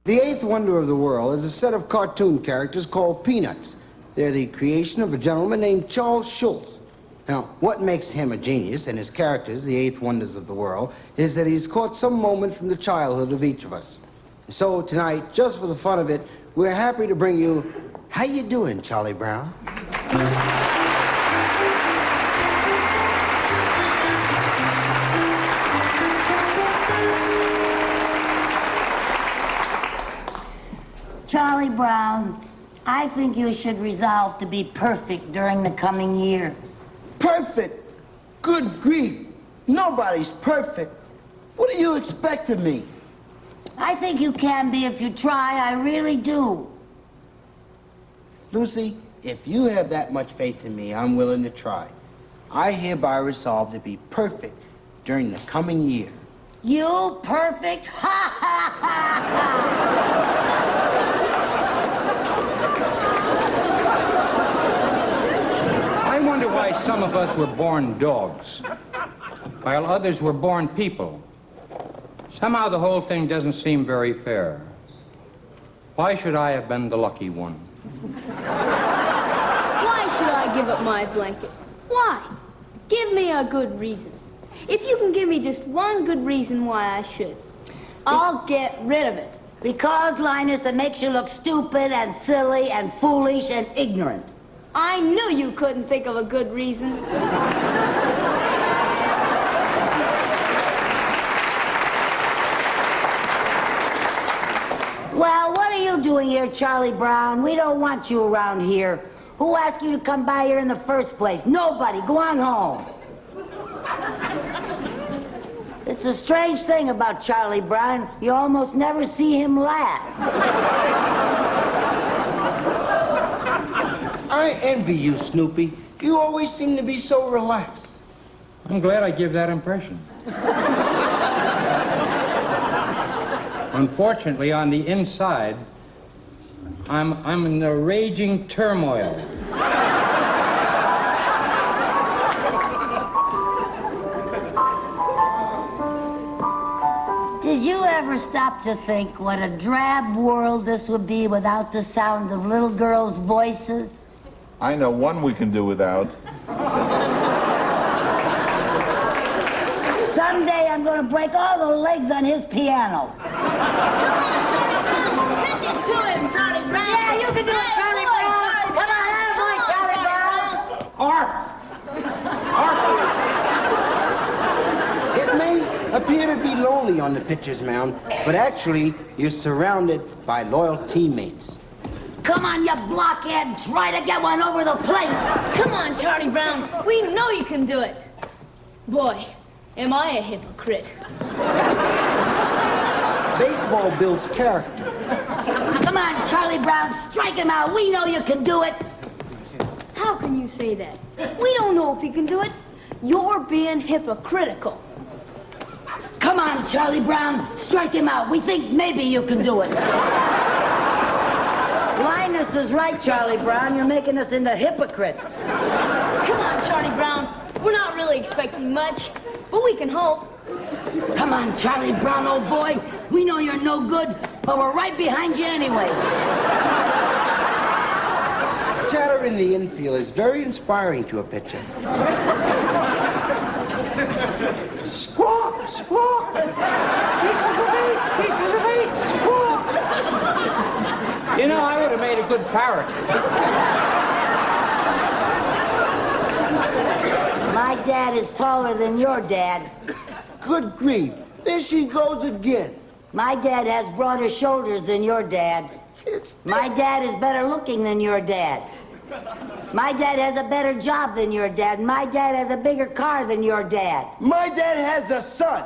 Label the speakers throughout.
Speaker 1: The eighth wonder of the world is a set of cartoon characters called Peanuts. They're the creation of a gentleman named Charles Schulz. Now, what makes him a genius and his characters, the eighth wonders of the world, is that he's caught some moment from the childhood of each of us. So tonight, just for the fun of it, we're happy to bring you How You Doing, Charlie Brown?
Speaker 2: Charlie Brown, I think you should resolve to be perfect during the coming year.
Speaker 3: Perfect? Good grief. Nobody's perfect. What do you expect of me?
Speaker 2: I think you can be if you try, I really do.
Speaker 1: Lucy, if you have that much faith in me, I'm willing to try. I hereby resolve to be perfect during the coming year.
Speaker 2: You perfect? Ha ha ha ha!
Speaker 4: I wonder why some of us were born dogs, while others were born people. Somehow the whole thing doesn't seem very fair. Why should I have been the lucky one?
Speaker 5: Why should I give up my blanket? Why? Give me a good reason. If you can give me just one good reason why I should, I'll get rid of it.
Speaker 2: Because, Linus, it makes you look stupid and silly and foolish and ignorant.
Speaker 5: I knew you couldn't think of a good reason.
Speaker 2: Well, what are you doing here, Charlie Brown? We don't want you around here. Who asked you to come by here in the first place? Nobody. Go on home. It's a strange thing about Charlie Brown. You almost never see him laugh.
Speaker 1: I envy you, Snoopy. You always seem to be so relaxed.
Speaker 4: I'm glad I give that impression. Unfortunately, on the inside, I'm in a raging turmoil.
Speaker 2: Did you ever stop to think what a drab world this would be without the sound of little girls' voices?
Speaker 6: I know one we can do without.
Speaker 2: Someday I'm going to break all the legs on his piano.
Speaker 5: Pitch it to him, Charlie Brown.
Speaker 2: Yeah, you can do it, Charlie Brown. Come on, attaboy, Charlie Brown.
Speaker 1: It may appear to be lonely on the pitcher's mound, but actually, you're surrounded by loyal teammates.
Speaker 2: Come on, you blockhead. Try to get one over the plate.
Speaker 5: Come on, Charlie Brown. We know you can do it. Boy, am I a hypocrite.
Speaker 1: Baseball builds character.
Speaker 2: Come on, Charlie Brown. Strike him out. We know you can do it.
Speaker 5: How can you say that? We don't know if you can do it. You're being hypocritical.
Speaker 2: Come on, Charlie Brown. Strike him out. We think maybe you can do it. Linus is right, Charlie Brown. You're making us into hypocrites.
Speaker 5: Come on, Charlie Brown. We're not really expecting much, but we can hope.
Speaker 2: Come on, Charlie Brown, old boy. We know you're no good, but we're right behind you anyway.
Speaker 1: Chatter in the infield is very inspiring to a pitcher.
Speaker 4: Squawk! Squawk! Pieces of meat! Pieces of meat! Squawk! You know, I would have made a good parrot.
Speaker 2: My dad is taller than your dad.
Speaker 1: Good grief. There she goes again.
Speaker 2: My dad has broader shoulders than your dad. My dad is better looking than your dad. My dad has a better job than your dad. My dad has a bigger car than your dad.
Speaker 3: My dad has a son.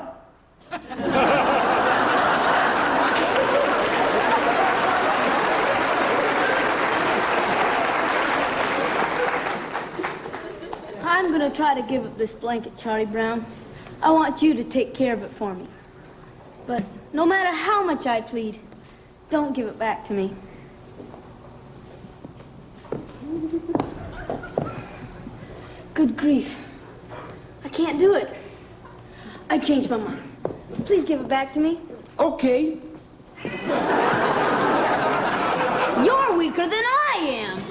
Speaker 5: I'm gonna try to give up this blanket, Charlie Brown. I want you to take care of it for me. But no matter how much I plead, don't give it back to me. Good grief. I can't do it. I changed my mind. Please give it back to me.
Speaker 1: Okay.
Speaker 5: weaker than I am.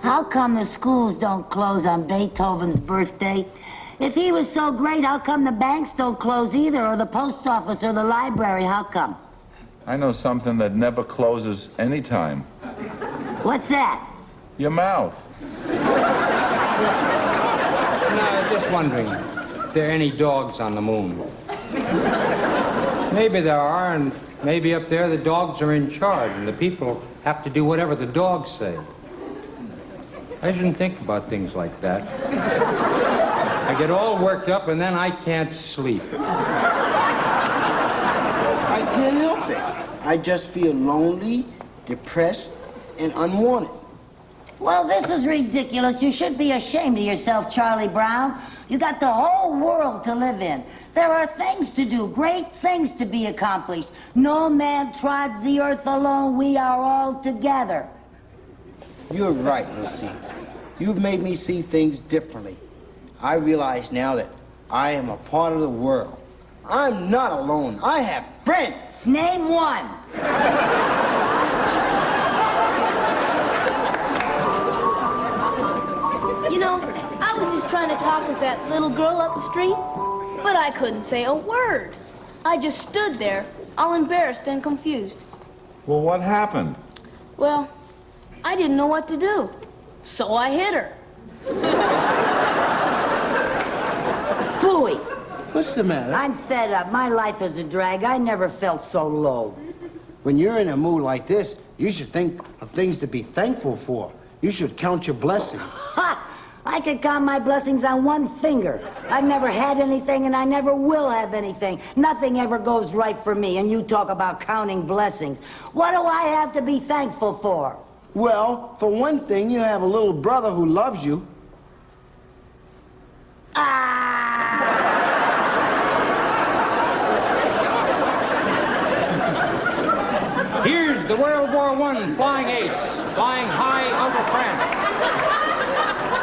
Speaker 2: How come the schools don't close on Beethoven's birthday? If he was so great, how come the banks don't close either, or the post office, or the library? How come?
Speaker 6: I know something that never closes anytime.
Speaker 2: What's that?
Speaker 6: Your mouth.
Speaker 4: No, just wondering if there are any dogs on the moon. Maybe there are, and maybe up there the dogs are in charge, and the people have to do whatever the dogs say. I shouldn't think about things like that. I get all worked up, and then I can't sleep.
Speaker 3: I can't help it. I just feel lonely, depressed, and unwanted.
Speaker 2: Well, this is ridiculous. You should be ashamed of yourself, Charlie Brown. You got the whole world to live in. There are things to do, great things to be accomplished. No man trods the earth alone. We are all together.
Speaker 3: You're right, Lucy. You've made me see things differently. I realize now that I am a part of the world. I'm not alone. I have friends.
Speaker 2: Name one.
Speaker 5: You know, I was just trying to talk with that little girl up the street, but I couldn't say a word. I just stood there, all embarrassed and confused.
Speaker 6: Well, what happened?
Speaker 5: Well, I didn't know what to do, so I hit her.
Speaker 2: Phooey.
Speaker 3: What's the matter?
Speaker 2: I'm fed up. My life is a drag. I never felt so low.
Speaker 1: When you're in a mood like this, you should think of things to be thankful for. You should count your blessings.
Speaker 2: Ha! I could count my blessings on one finger. I've never had anything, and I never will have anything. Nothing ever goes right for me, and you talk about counting blessings. What do I have to be thankful for?
Speaker 1: Well, for one thing, you have a little brother who loves you.
Speaker 4: Here's the World War I flying ace, flying high over France.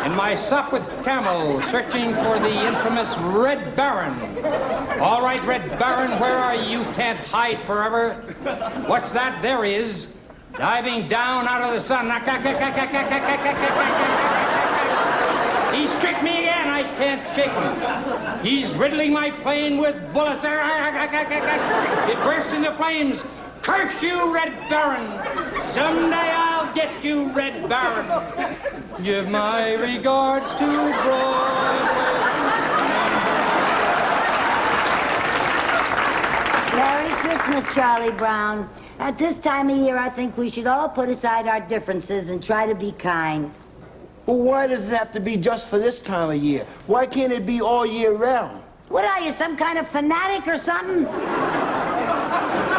Speaker 4: In my sup with Camel, searching for the infamous Red Baron. All right, Red Baron, where are you? You can't hide forever. What's that? There he is, diving down out of the sun. He's tricked me again. I can't shake him. He's riddling my plane with bullets. It bursts into flames. Curse you, Red Baron. Someday I'll get you, Red Baron. Give my regards to Broadway.
Speaker 2: Merry Christmas, Charlie Brown. At this time of year, I think we should all put aside our differences and try to be kind.
Speaker 3: Well, why does it have to be just for this time of year? Why can't it be all year round?
Speaker 2: What are you, some kind of fanatic or something?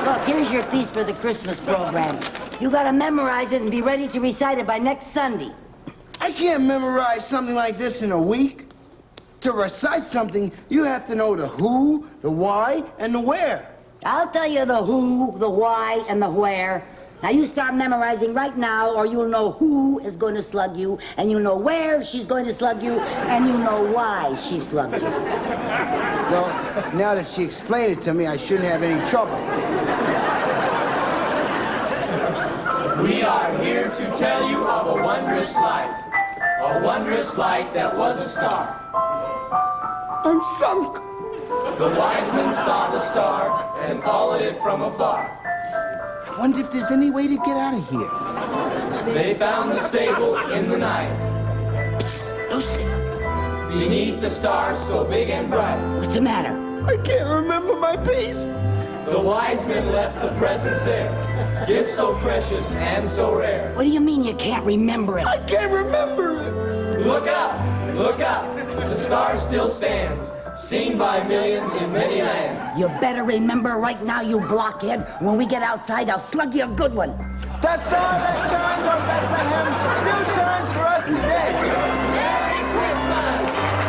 Speaker 2: Look, here's your piece for the Christmas program. You gotta memorize it and be ready to recite it by next Sunday.
Speaker 3: I can't memorize something like this in a week. To recite something, you have to know the who, the why, and the where.
Speaker 2: I'll tell you the who, the why, and the where. Now you start memorizing right now, or you'll know who is going to slug you, and you'll know where she's going to slug you, and you'll know why she slugged you.
Speaker 1: Well, now that she explained it to me, I shouldn't have any trouble.
Speaker 7: We are here to tell you of a wondrous light that was a star.
Speaker 3: I'm sunk.
Speaker 7: The wise men saw the star and followed it from afar.
Speaker 3: I wonder if there's any way to get out of here.
Speaker 7: They found the stable in the night,
Speaker 3: Psst, Lucy.
Speaker 7: beneath the stars so big and bright.
Speaker 2: What's the matter?
Speaker 3: I can't remember my piece.
Speaker 7: The wise men left the presents there, gifts so precious and so rare.
Speaker 2: What do you mean you can't remember it?
Speaker 3: I can't remember it.
Speaker 7: Look up, the star still stands, seen by millions in many lands.
Speaker 2: You better remember right now, you blockhead. When we get outside, I'll slug you a good one.
Speaker 3: The star that shines on Bethlehem still shines for us today.
Speaker 7: Merry Christmas!